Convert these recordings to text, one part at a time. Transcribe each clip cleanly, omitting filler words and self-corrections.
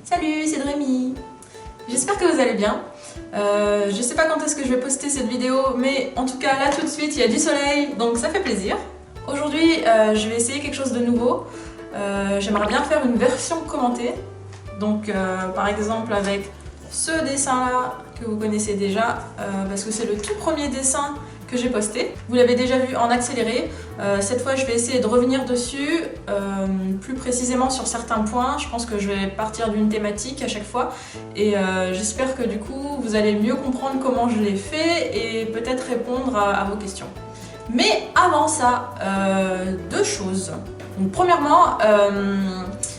Salut, c'est Drémy. J'espère que vous allez bien. Je sais pas quand est-ce que je vais poster cette vidéo, mais en tout cas là tout de suite il y a du soleil, donc ça fait plaisir. Aujourd'hui je vais essayer quelque chose de nouveau. J'aimerais bien faire une version commentée. Donc par exemple avec ce dessin là que vous connaissez déjà, parce que c'est le tout premier dessin que j'ai posté. Vous l'avez déjà vu en accéléré. Cette fois je vais essayer de revenir dessus, plus précisément sur certains points. Je pense que je vais partir d'une thématique à chaque fois et j'espère que du coup vous allez mieux comprendre comment je l'ai fait et peut-être répondre à vos questions. Mais avant ça, deux choses. Donc, premièrement,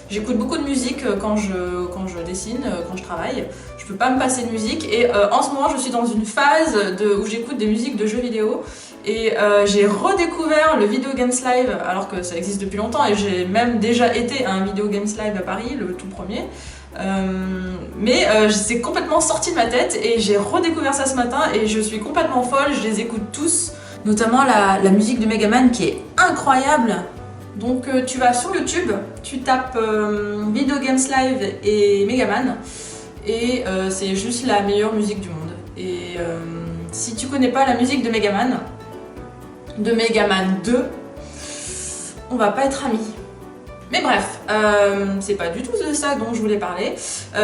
j'écoute beaucoup de musique quand je dessine, quand je travaille. Je peux pas me passer de musique et en ce moment je suis dans une phase où j'écoute des musiques de jeux vidéo et j'ai redécouvert le Video Games Live alors que ça existe depuis longtemps et j'ai même déjà été à un Video Games Live à Paris, le tout premier. Mais c'est complètement sorti de ma tête et j'ai redécouvert ça ce matin et je suis complètement folle, je les écoute tous. Notamment la musique de Megaman qui est incroyable. Donc tu vas sur YouTube, tu tapes Video Games Live et Megaman et c'est juste la meilleure musique du monde. Et si tu connais pas la musique de Megaman 2, on va pas être amis. Mais bref, c'est pas du tout de ça dont je voulais parler.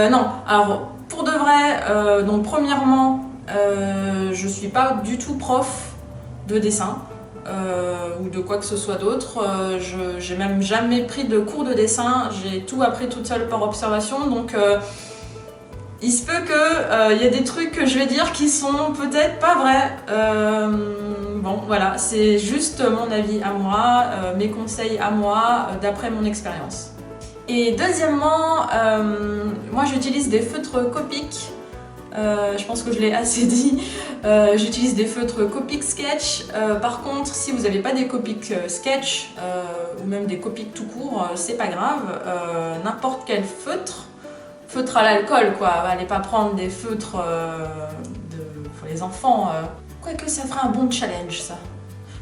Non, alors pour de vrai, donc premièrement, je suis pas du tout prof de dessin ou de quoi que ce soit d'autre. J'ai même jamais pris de cours de dessin, j'ai tout appris toute seule par observation, donc il se peut qu'il y a des trucs que je vais dire qui sont peut-être pas vrais. Bon voilà, c'est juste mon avis à moi, mes conseils à moi, d'après mon expérience. Et deuxièmement, moi j'utilise des feutres Copic. Je pense que je l'ai assez dit. J'utilise des feutres Copic Sketch. Par contre, si vous n'avez pas des Copic Sketch ou même des Copic tout court, c'est pas grave. N'importe quel feutre à l'alcool, quoi. Allez pas prendre des feutres pour les enfants. Quoique ça fera un bon challenge, ça.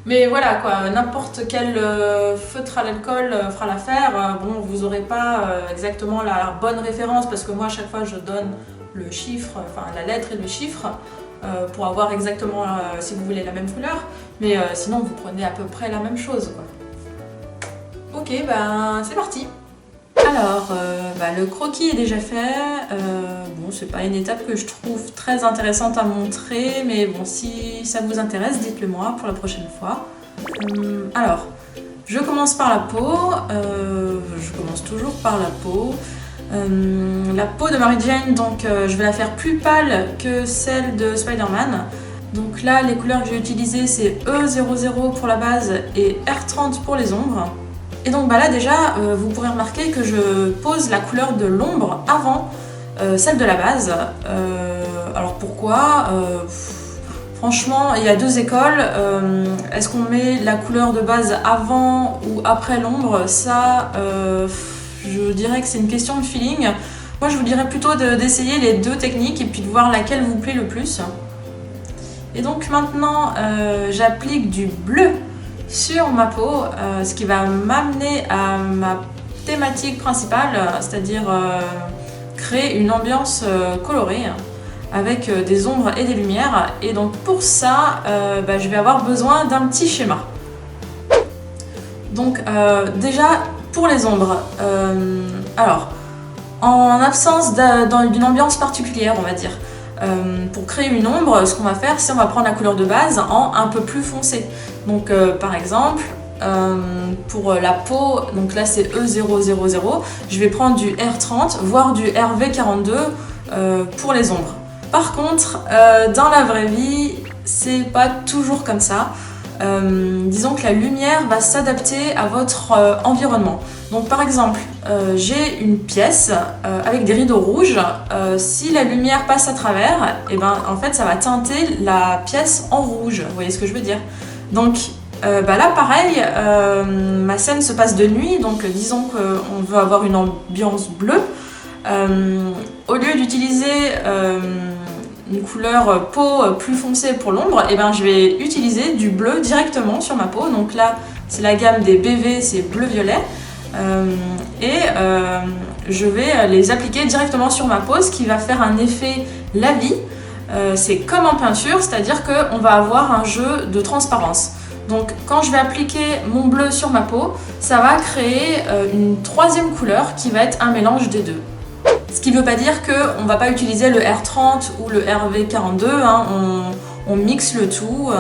Mais voilà quoi, n'importe quel feutre à l'alcool fera l'affaire. Bon, vous n'aurez pas exactement la bonne référence parce que moi, à chaque fois, je donne le chiffre, enfin la lettre et le chiffre pour avoir exactement, si vous voulez, la même couleur. Mais sinon, vous prenez à peu près la même chose, quoi. Ok, ben c'est parti. Alors, le croquis est déjà fait. Bon, c'est pas une étape que je trouve très intéressante à montrer, mais bon, si ça vous intéresse, dites-le moi pour la prochaine fois. Alors, je commence par la peau. Je commence toujours par la peau. La peau de Mary Jane, donc je vais la faire plus pâle que celle de Spider-Man. Donc là, les couleurs que j'ai utilisées, c'est E00 pour la base et R30 pour les ombres. Et donc là déjà, vous pourrez remarquer que je pose la couleur de l'ombre avant celle de la base. Alors pourquoi franchement, il y a deux écoles. Est-ce qu'on met la couleur de base avant ou après l'ombre? Ça, je dirais que c'est une question de feeling. Moi, je vous dirais plutôt d'essayer les deux techniques et puis de voir laquelle vous plaît le plus. Et donc maintenant, j'applique du bleu sur ma peau, ce qui va m'amener à ma thématique principale, c'est-à-dire créer une ambiance colorée avec des ombres et des lumières. Et donc pour ça, je vais avoir besoin d'un petit schéma. Donc déjà pour les ombres, alors en absence d'une ambiance particulière, on va dire, pour créer une ombre, ce qu'on va faire, c'est on va prendre la couleur de base en un peu plus foncé. Donc par exemple, pour la peau, donc là c'est E000, je vais prendre du R30, voire du RV42 pour les ombres. Par contre, dans la vraie vie, c'est pas toujours comme ça. Disons que la lumière va s'adapter à votre environnement. Donc par exemple, j'ai une pièce avec des rideaux rouges. Si la lumière passe à travers, et en fait ça va teinter la pièce en rouge. Vous voyez ce que je veux dire? Donc là pareil, ma scène se passe de nuit, donc disons qu'on veut avoir une ambiance bleue. Au lieu d'utiliser une couleur peau plus foncée pour l'ombre, je vais utiliser du bleu directement sur ma peau. Donc là, c'est la gamme des BV, c'est bleu-violet. je vais les appliquer directement sur ma peau, ce qui va faire un effet lavis. C'est comme en peinture, c'est-à-dire qu'on va avoir un jeu de transparence. Donc quand je vais appliquer mon bleu sur ma peau, ça va créer une troisième couleur qui va être un mélange des deux. Ce qui ne veut pas dire qu'on ne va pas utiliser le R30 ou le RV42, hein, on mixe le tout.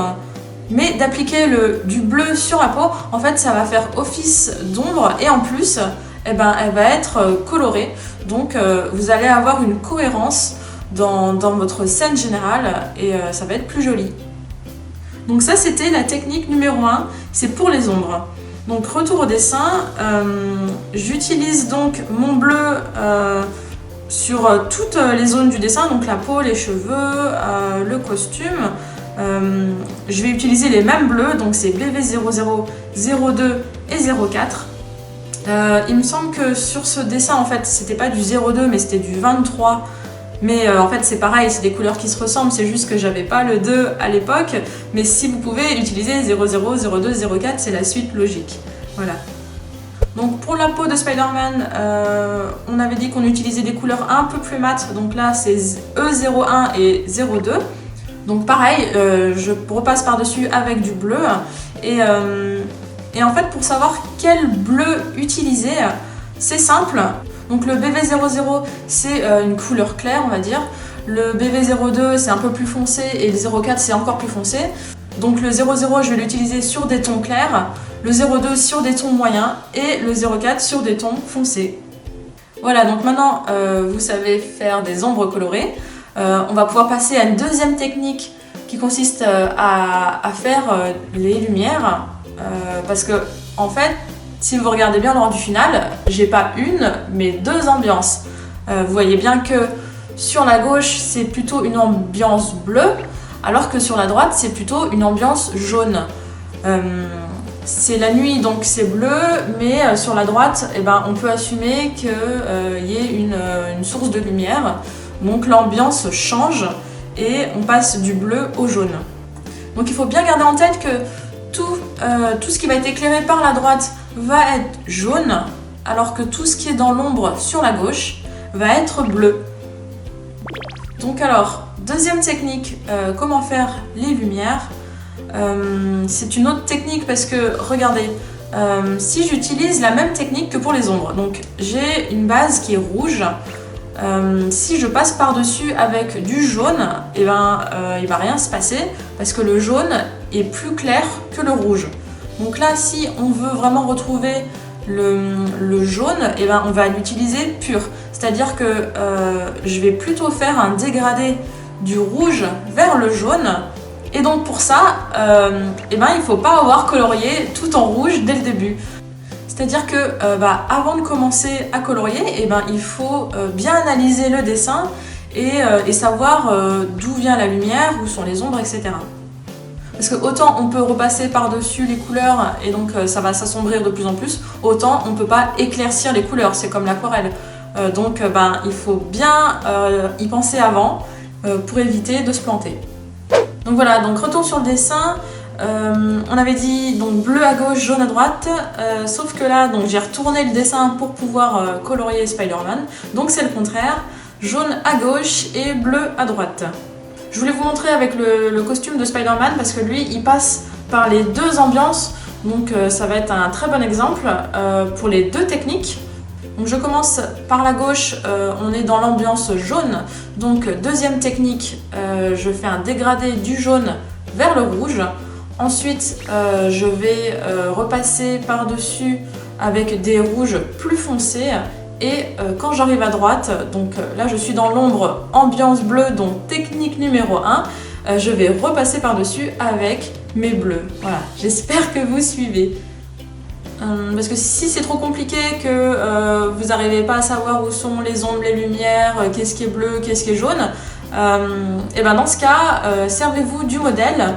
Mais d'appliquer du bleu sur la peau, en fait ça va faire office d'ombre et en plus, elle va être colorée. Donc vous allez avoir une cohérence dans votre scène générale et ça va être plus joli. Donc ça c'était la technique numéro 1, c'est pour les ombres. Donc retour au dessin, j'utilise donc mon bleu sur toutes les zones du dessin, donc la peau, les cheveux, le costume. Je vais utiliser les mêmes bleus, donc c'est BV00, 02 et 04. Il me semble que sur ce dessin, en fait, c'était pas du 02, mais c'était du 23. Mais en fait, c'est pareil, c'est des couleurs qui se ressemblent, c'est juste que j'avais pas le 2 à l'époque. Mais si vous pouvez utiliser 00, 02, 04, c'est la suite logique. Voilà. Donc pour la peau de Spider-Man, on avait dit qu'on utilisait des couleurs un peu plus mates. Donc là, c'est E01 et 02. Donc pareil, je repasse par-dessus avec du bleu. Et en fait, pour savoir quel bleu utiliser, c'est simple. Donc le BV00, c'est une couleur claire, on va dire. Le BV02, c'est un peu plus foncé. Et le 04, c'est encore plus foncé. Donc le 00, je vais l'utiliser sur des tons clairs. Le 02 sur des tons moyens. Et le 04 sur des tons foncés. Voilà, donc maintenant, vous savez faire des ombres colorées. On va pouvoir passer à une deuxième technique qui consiste à faire les lumières parce que en fait, si vous regardez bien lors du final, j'ai pas une mais deux ambiances. Vous voyez bien que sur la gauche c'est plutôt une ambiance bleue alors que sur la droite c'est plutôt une ambiance jaune. C'est la nuit donc c'est bleu, mais sur la droite on peut assumer qu'il y ait une source de lumière. Donc l'ambiance change et on passe du bleu au jaune. Donc il faut bien garder en tête que tout ce qui va être éclairé par la droite va être jaune, alors que tout ce qui est dans l'ombre sur la gauche va être bleu. Donc alors, deuxième technique, comment faire les lumières. C'est une autre technique parce que, regardez, si j'utilise la même technique que pour les ombres, donc j'ai une base qui est rouge. Si je passe par-dessus avec du jaune, il va rien se passer parce que le jaune est plus clair que le rouge. Donc là, si on veut vraiment retrouver le jaune, on va l'utiliser pur. C'est-à-dire que je vais plutôt faire un dégradé du rouge vers le jaune. Et donc pour ça, il ne faut pas avoir colorié tout en rouge dès le début. C'est-à-dire que avant de commencer à colorier, il faut bien analyser le dessin et savoir d'où vient la lumière, où sont les ombres, etc. Parce que autant on peut repasser par-dessus les couleurs et donc ça va s'assombrir de plus en plus, autant on ne peut pas éclaircir les couleurs, c'est comme l'aquarelle. Donc il faut bien y penser avant pour éviter de se planter. Donc voilà, donc retour sur le dessin. On avait dit donc bleu à gauche, jaune à droite, sauf que là donc j'ai retourné le dessin pour pouvoir colorier Spider-Man, donc c'est le contraire, jaune à gauche et bleu à droite. Je voulais vous montrer avec le costume de Spider-Man parce que lui il passe par les deux ambiances, donc ça va être un très bon exemple pour les deux techniques. Donc je commence par la gauche, on est dans l'ambiance jaune, donc deuxième technique, je fais un dégradé du jaune vers le rouge. Ensuite, je vais repasser par-dessus avec des rouges plus foncés et quand j'arrive à droite, donc là je suis dans l'ombre ambiance bleue, donc technique numéro 1, je vais repasser par-dessus avec mes bleus. Voilà, j'espère que vous suivez. Parce que si c'est trop compliqué que vous n'arrivez pas à savoir où sont les ombres, les lumières, qu'est-ce qui est bleu, qu'est-ce qui est jaune, dans ce cas, servez-vous du modèle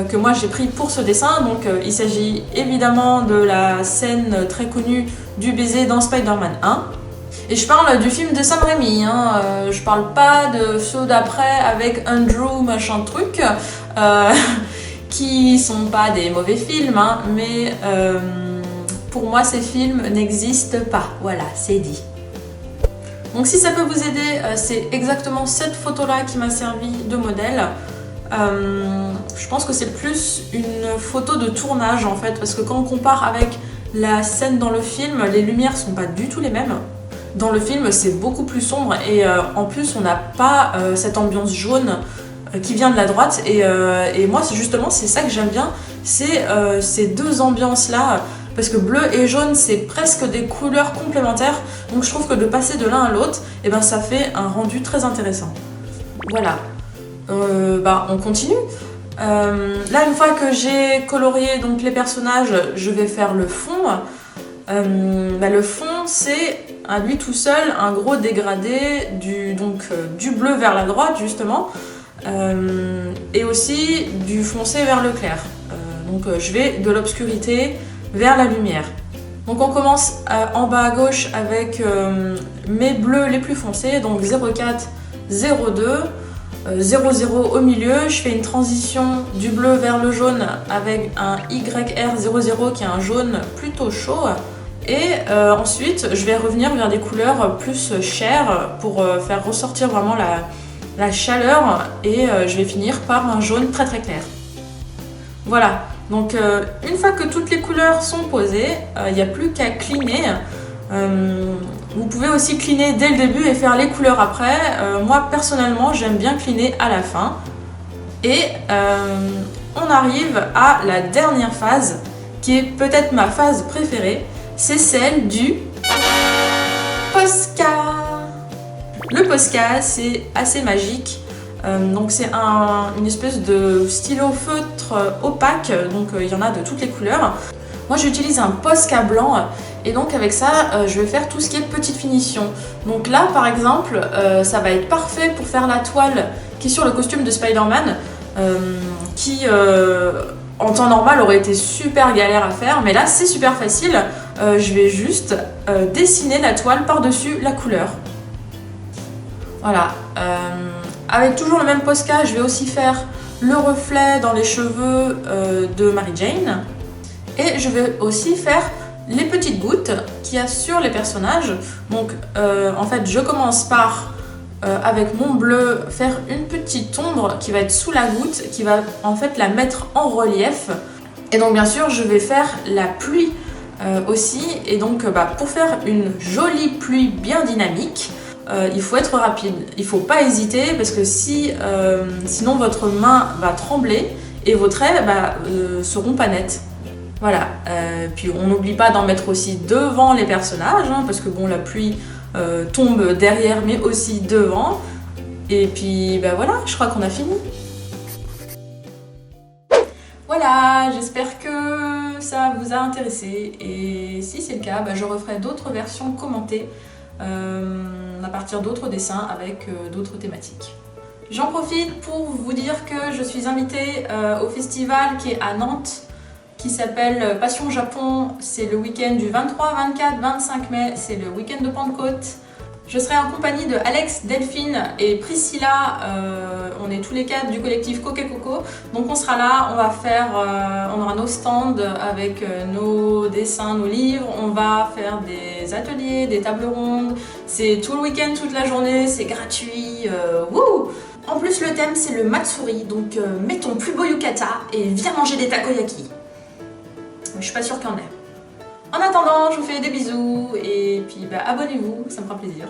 que moi j'ai pris pour ce dessin. Donc il s'agit évidemment de la scène très connue du baiser dans Spider-Man 1. Et je parle du film de Sam Raimi, je parle pas de ceux d'après avec Andrew machin truc, qui sont pas des mauvais films, mais pour moi ces films n'existent pas, voilà, c'est dit. Donc si ça peut vous aider, c'est exactement cette photo-là qui m'a servi de modèle. Je pense que c'est plus une photo de tournage en fait, parce que quand on compare avec la scène dans le film, les lumières sont pas du tout les mêmes. Dans le film, c'est beaucoup plus sombre et en plus, on n'a pas cette ambiance jaune qui vient de la droite. Et moi, justement, c'est ça que j'aime bien, c'est ces deux ambiances-là. Parce que bleu et jaune, c'est presque des couleurs complémentaires. Donc je trouve que de passer de l'un à l'autre, eh ben, ça fait un rendu très intéressant. Voilà. On continue. Là, une fois que j'ai colorié donc, les personnages, je vais faire le fond. Le fond, c'est à lui tout seul un gros dégradé du bleu vers la droite, justement, et aussi du foncé vers le clair. Je vais de l'obscurité vers la lumière. Donc on commence en bas à gauche avec mes bleus les plus foncés, donc 04, 02, 00 au milieu. Je fais une transition du bleu vers le jaune avec un YR00 qui est un jaune plutôt chaud. Et ensuite, je vais revenir vers des couleurs plus chères pour faire ressortir vraiment la chaleur et je vais finir par un jaune très très clair. Voilà. Donc une fois que toutes les couleurs sont posées, il n'y a plus qu'à cleaner. Vous pouvez aussi cleaner dès le début et faire les couleurs après. Moi personnellement j'aime bien cleaner à la fin. Et on arrive à la dernière phase qui est peut-être ma phase préférée. C'est celle du Posca. Le Posca, c'est assez magique. Donc c'est une espèce de stylo feutre opaque, donc il y en a de toutes les couleurs. Moi j'utilise un Posca blanc et donc avec ça je vais faire tout ce qui est petite finition. Donc là par exemple ça va être parfait pour faire la toile qui est sur le costume de Spider-Man qui en temps normal aurait été super galère à faire, mais là c'est super facile. Je vais juste dessiner la toile par-dessus la couleur. Voilà. Avec toujours le même Posca, je vais aussi faire le reflet dans les cheveux de Mary Jane. Et je vais aussi faire les petites gouttes qu'il y a sur les personnages. Donc en fait, je commence par, avec mon bleu, faire une petite ombre qui va être sous la goutte, qui va en fait la mettre en relief. Et donc bien sûr, je vais faire la pluie aussi. Et donc pour faire une jolie pluie bien dynamique, il faut être rapide, il faut pas hésiter parce que sinon votre main va trembler et vos traits seront pas nets. Voilà, puis on n'oublie pas d'en mettre aussi devant les personnages parce que bon la pluie tombe derrière mais aussi devant. Et puis voilà, je crois qu'on a fini. Voilà, j'espère que ça vous a intéressé et si c'est le cas, je referai d'autres versions commentées à partir d'autres dessins avec d'autres thématiques. J'en profite pour vous dire que je suis invitée au festival qui est à Nantes qui s'appelle Passion Japon. C'est le week-end du 23, 24, 25 mai, c'est le week-end de Pentecôte. Je serai en compagnie de Alex, Delphine et Priscilla. On est tous les quatre du collectif Coquet Coco. Donc on sera là, on aura nos stands avec nos dessins, nos livres. On va faire des ateliers, des tables rondes. C'est tout le week-end, toute la journée, c'est gratuit. Wouh! En plus le thème c'est le Matsuri, donc mets ton plus beau yukata et viens manger des takoyaki. Je suis pas sûre qu'il y en ait. En attendant, je vous fais des bisous et puis abonnez-vous, ça me fera plaisir.